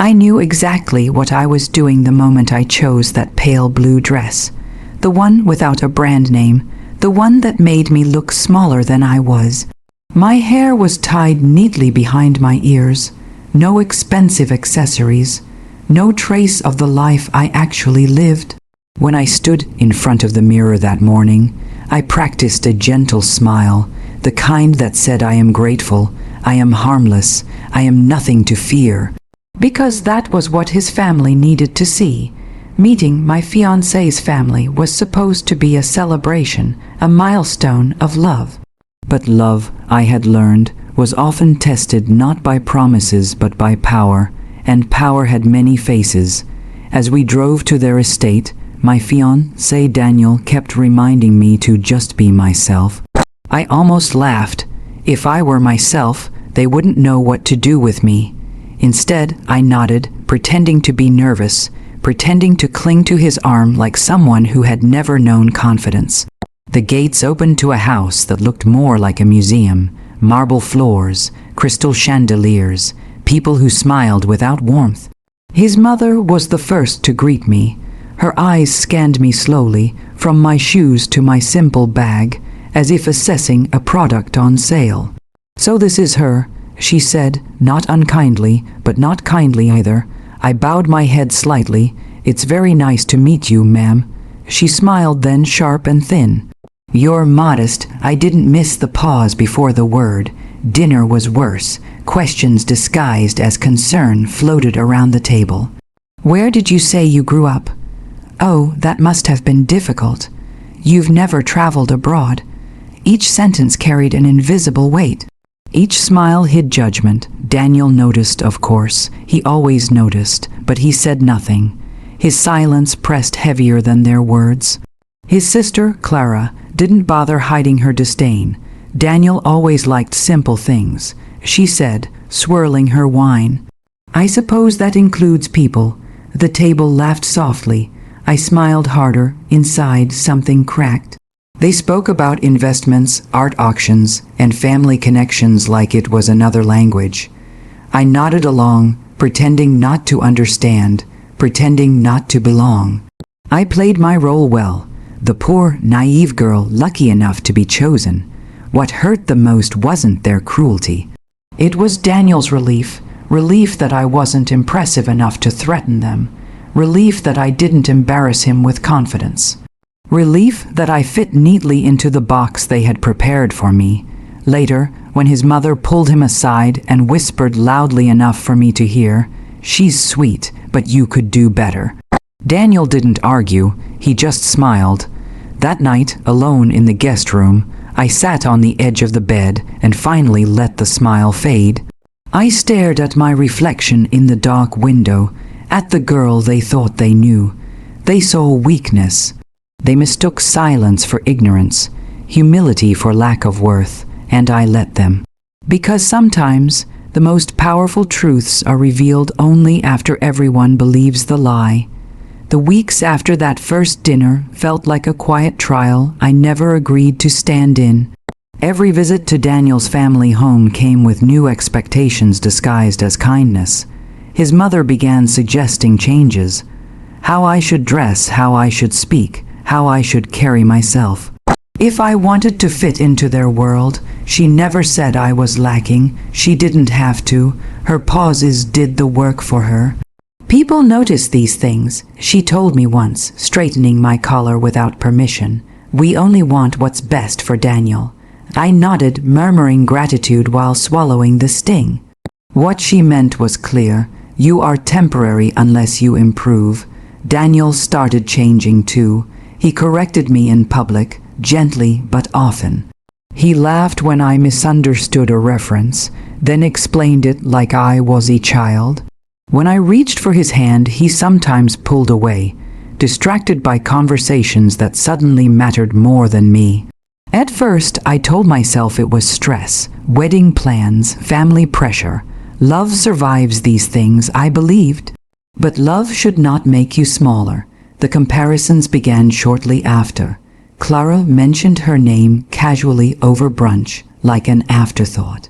I knew exactly what I was doing the moment I chose that pale blue dress, the one without a brand name, the one that made me look smaller than I was. My hair was tied neatly behind my ears, no expensive accessories, no trace of the life I actually lived. When I stood in front of the mirror that morning, I practiced a gentle smile, the kind that said I am grateful, I am harmless, I am nothing to fear. Because that was what his family needed to see. Meeting my fiancé's family was supposed to be a celebration, a milestone of love. But love, I had learned, was often tested not by promises but by power, and power had many faces. As we drove to their estate, my fiancé Daniel kept reminding me to just be myself. I almost laughed. If I were myself, they wouldn't know what to do with me. Instead, I nodded, pretending to be nervous, pretending to cling to his arm like someone who had never known confidence. The gates opened to a house that looked more like a museum, marble floors, crystal chandeliers, people who smiled without warmth. His mother was the first to greet me. Her eyes scanned me slowly, from my shoes to my simple bag, as if assessing a product on sale. "So this is her," she said, not unkindly, but not kindly either. I bowed my head slightly. "It's very nice to meet you, ma'am." She smiled then, sharp and thin. "You're modest." I didn't miss the pause before the word. Dinner was worse. Questions disguised as concern floated around the table. "Where did you say you grew up?" "Oh, that must have been difficult. You've never traveled abroad." Each sentence carried an invisible weight. Each smile hid judgment. Daniel noticed, of course. He always noticed, but he said nothing. His silence pressed heavier than their words. His sister, Clara, didn't bother hiding her disdain. Daniel always liked simple things, she said, swirling her wine. "I suppose that includes people." The table laughed softly. I smiled harder. Inside, something cracked. They spoke about investments, art auctions, and family connections like it was another language. I nodded along, pretending not to understand, pretending not to belong. I played my role well, the poor, naive girl lucky enough to be chosen. What hurt the most wasn't their cruelty. It was Daniel's relief that I wasn't impressive enough to threaten them, relief that I didn't embarrass him with confidence. Relief that I fit neatly into the box they had prepared for me. Later, when his mother pulled him aside and whispered loudly enough for me to hear, "She's sweet, but you could do better." Daniel didn't argue, he just smiled. That night, alone in the guest room, I sat on the edge of the bed and finally let the smile fade. I stared at my reflection in the dark window, at the girl they thought they knew. They saw weakness. They mistook silence for ignorance, humility for lack of worth, and I let them. Because sometimes the most powerful truths are revealed only after everyone believes the lie. The weeks after that first dinner felt like a quiet trial I never agreed to stand in. Every visit to Daniel's family home came with new expectations disguised as kindness. His mother began suggesting changes. How I should dress, how I should speak, how I should carry myself. If I wanted to fit into their world, she never said I was lacking. She didn't have to. Her pauses did the work for her. "People notice these things," she told me once, straightening my collar without permission. "We only want what's best for Daniel." I nodded, murmuring gratitude while swallowing the sting. What she meant was clear. You are temporary unless you improve. Daniel started changing too. He corrected me in public, gently but often. He laughed when I misunderstood a reference, then explained it like I was a child. When I reached for his hand, he sometimes pulled away, distracted by conversations that suddenly mattered more than me. At first, I told myself it was stress, wedding plans, family pressure. Love survives these things, I believed. But love should not make you smaller. The comparisons began shortly after. Clara mentioned her name casually over brunch, like an afterthought.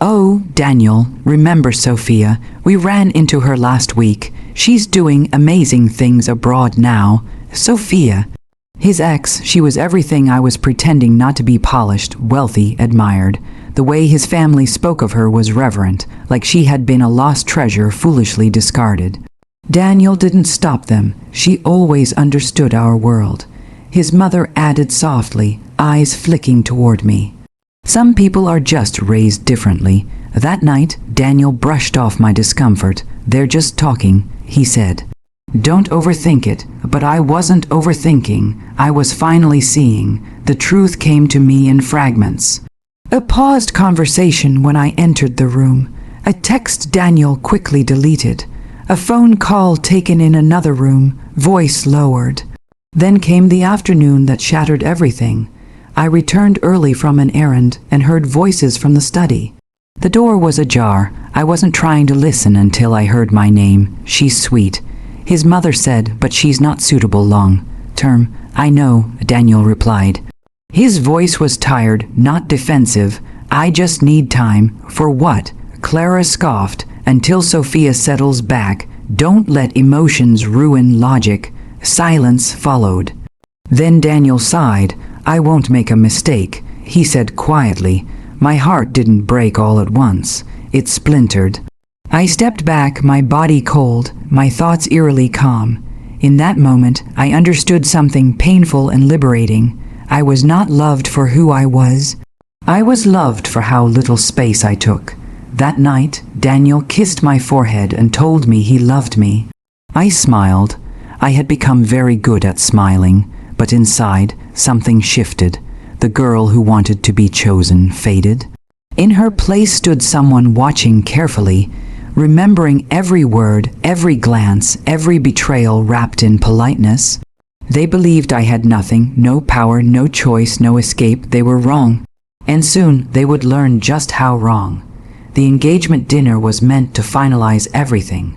"Oh, Daniel, remember Sophia? We ran into her last week. She's doing amazing things abroad now." Sophia. His ex, she was everything I was pretending not to be: polished, wealthy, admired. The way his family spoke of her was reverent, like she had been a lost treasure foolishly discarded. Daniel didn't stop them. She always understood our world. His mother added softly, eyes flicking toward me. "Some people are just raised differently." That night, Daniel brushed off my discomfort. "They're just talking," he said. "Don't overthink it." But I wasn't overthinking. I was finally seeing. The truth came to me in fragments. A paused conversation when I entered the room. A text Daniel quickly deleted. A phone call taken in another room, voice lowered. Then came the afternoon that shattered everything. I returned early from an errand and heard voices from the study. The door was ajar. I wasn't trying to listen until I heard my name. "She's sweet," his mother said, "but she's not suitable long term." "I know," Daniel replied. His voice was tired, not defensive. "I just need time." "For what?" Clara scoffed. "Until Sophia settles back. Don't let emotions ruin logic." Silence followed. Then Daniel sighed. "I won't make a mistake," he said quietly. My heart didn't break all at once. It splintered. I stepped back, my body cold, my thoughts eerily calm. In that moment, I understood something painful and liberating. I was not loved for who I was. I was loved for how little space I took. That night, Daniel kissed my forehead and told me he loved me. I smiled. I had become very good at smiling, but inside, something shifted. The girl who wanted to be chosen faded. In her place stood someone watching carefully, remembering every word, every glance, every betrayal wrapped in politeness. They believed I had nothing, no power, no choice, no escape. They were wrong. And soon they would learn just how wrong. The engagement dinner was meant to finalize everything.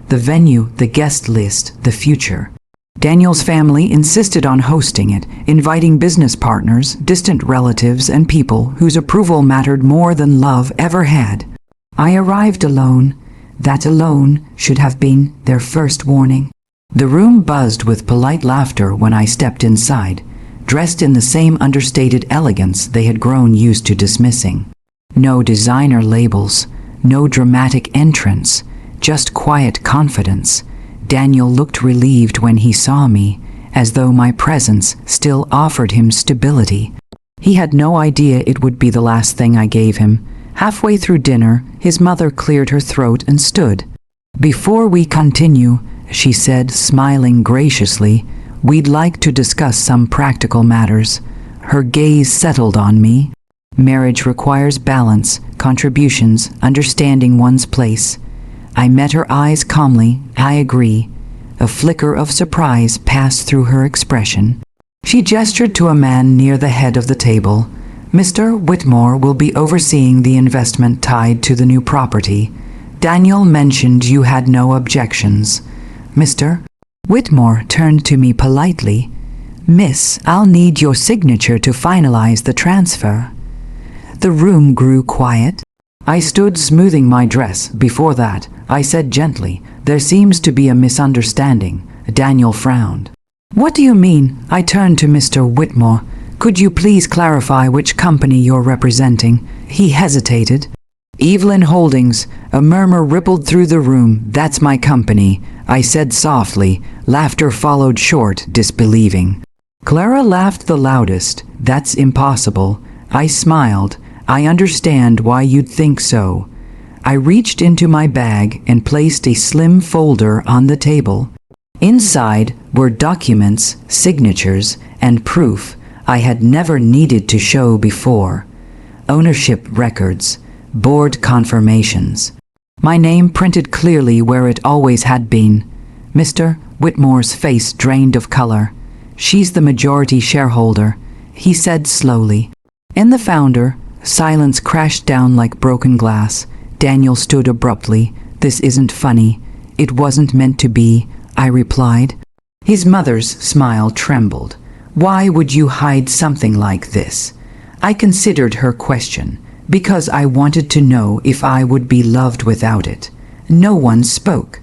The venue, the guest list, the future. Daniel's family insisted on hosting it, inviting business partners, distant relatives, and people whose approval mattered more than love ever had. I arrived alone. That alone should have been their first warning. The room buzzed with polite laughter when I stepped inside, dressed in the same understated elegance they had grown used to dismissing. No designer labels, no dramatic entrance, just quiet confidence. Daniel looked relieved when he saw me, as though my presence still offered him stability. He had no idea it would be the last thing I gave him. Halfway through dinner, his mother cleared her throat and stood. "Before we continue," she said, smiling graciously, "we'd like to discuss some practical matters." Her gaze settled on me. Marriage requires balance, contributions, understanding one's place. I met her eyes calmly. "I agree." A flicker of surprise passed through her expression. She gestured to a man near the head of the table. "Mr. Whitmore will be overseeing the investment tied to the new property. Daniel mentioned you had no objections." "Mr. Whitmore turned to me politely. "Miss, I'll need your signature to finalize the transfer." The room grew quiet. I stood smoothing my dress. "Before that," I said gently, "there seems to be a misunderstanding." Daniel frowned. "What do you mean?" I turned to Mr. Whitmore. "Could you please clarify which company you're representing?" He hesitated. "Evelyn Holdings." A murmur rippled through the room. "That's my company," I said softly. Laughter followed short, disbelieving. Clara laughed the loudest. "That's impossible." I smiled. "I understand why you'd think so." I reached into my bag and placed a slim folder on the table. Inside were documents, signatures, and proof I had never needed to show before. Ownership records, board confirmations. My name printed clearly where it always had been. Mr. Whitmore's face drained of color. "She's the majority shareholder," he said slowly. "And the founder." Silence crashed down like broken glass. Daniel stood abruptly. "This isn't funny." "It wasn't meant to be," I replied. His mother's smile trembled. "Why would you hide something like this?" I considered her question. because I wanted to know if I would be loved without it. No one spoke.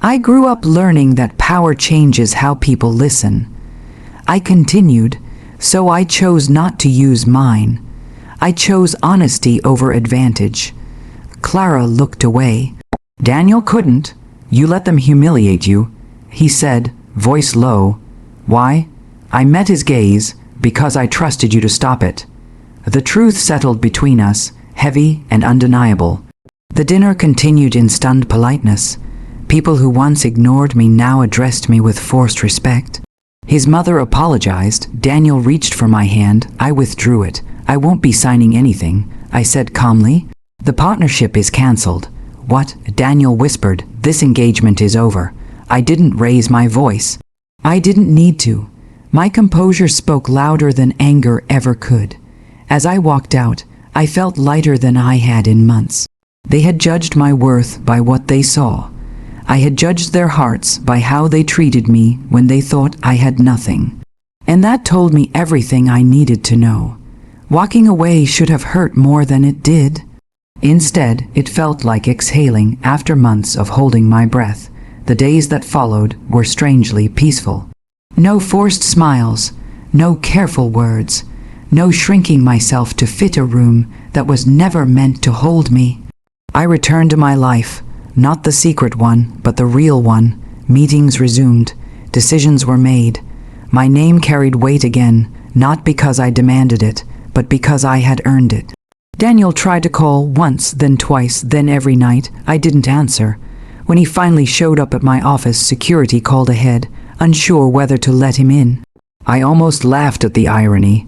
I grew up learning that power changes how people listen. I continued, so I chose not to use mine. I chose honesty over advantage. Clara looked away. Daniel couldn't. You let them humiliate you, he said, voice low. Why? I met his gaze because I trusted you to stop it. The truth settled between us, heavy and undeniable. The dinner continued in stunned politeness. People who once ignored me now addressed me with forced respect. His mother apologized. Daniel reached for my hand. I withdrew it. I won't be signing anything, I said calmly. The partnership is cancelled. What? Daniel whispered. This engagement is over. I didn't raise my voice. I didn't need to. My composure spoke louder than anger ever could. As I walked out, I felt lighter than I had in months. They had judged my worth by what they saw. I had judged their hearts by how they treated me when they thought I had nothing. And that told me everything I needed to know. Walking away should have hurt more than it did. Instead, it felt like exhaling after months of holding my breath. The days that followed were strangely peaceful. No forced smiles, no careful words, no shrinking myself to fit a room that was never meant to hold me. I returned to my life, not the secret one, but the real one. Meetings resumed, decisions were made. My name carried weight again, not because I demanded it, but because I had earned it. Daniel tried to call once, then twice, then every night. I didn't answer. When he finally showed up at my office, security called ahead, unsure whether to let him in. I almost laughed at the irony.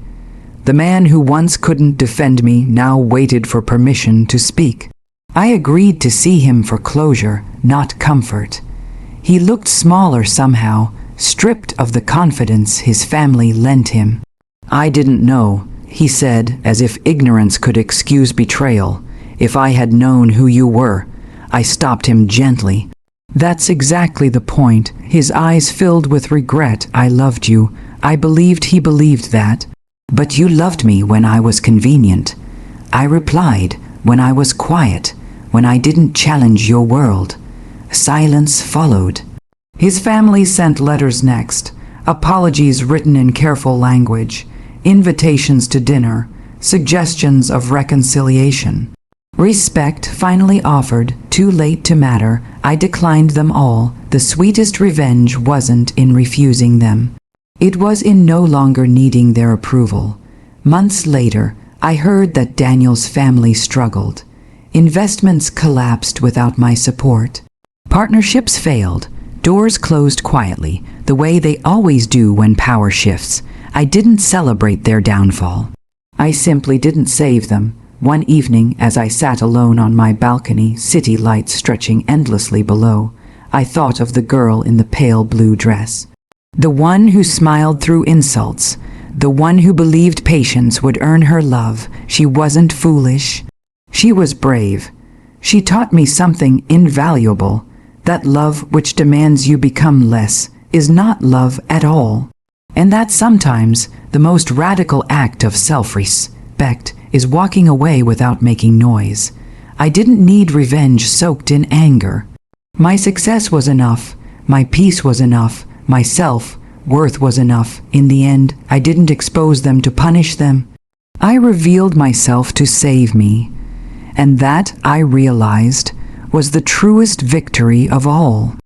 The man who once couldn't defend me now waited for permission to speak. I agreed to see him for closure, not comfort. He looked smaller somehow, stripped of the confidence his family lent him. I didn't know, he said, as if ignorance could excuse betrayal. If I had known who you were. I stopped him gently. That's exactly the point. His eyes filled with regret. I loved you. I believed he believed that. But you loved me when I was convenient. I replied, when I was quiet, when I didn't challenge your world. Silence followed. His family sent letters next, apologies written in careful language, invitations to dinner, suggestions of reconciliation. Respect finally offered, too late to matter. I declined them all. The sweetest revenge wasn't in refusing them. It was in no longer needing their approval. Months later, I heard that Daniel's family struggled. Investments collapsed without my support. Partnerships failed. Doors closed quietly, the way they always do when power shifts. I didn't celebrate their downfall. I simply didn't save them. One evening, as I sat alone on my balcony, city lights stretching endlessly below, I thought of the girl in the pale blue dress. The one who smiled through insults. The one who believed patience would earn her love. She wasn't foolish. She was brave. She taught me something invaluable, that love which demands you become less is not love at all, and that sometimes the most radical act of self-respect is walking away without making noise. I didn't need revenge soaked in anger. My success was enough, my peace was enough, my self-worth was enough. In the end, I didn't expose them to punish them. I revealed myself to save me. And that, I realized, was the truest victory of all.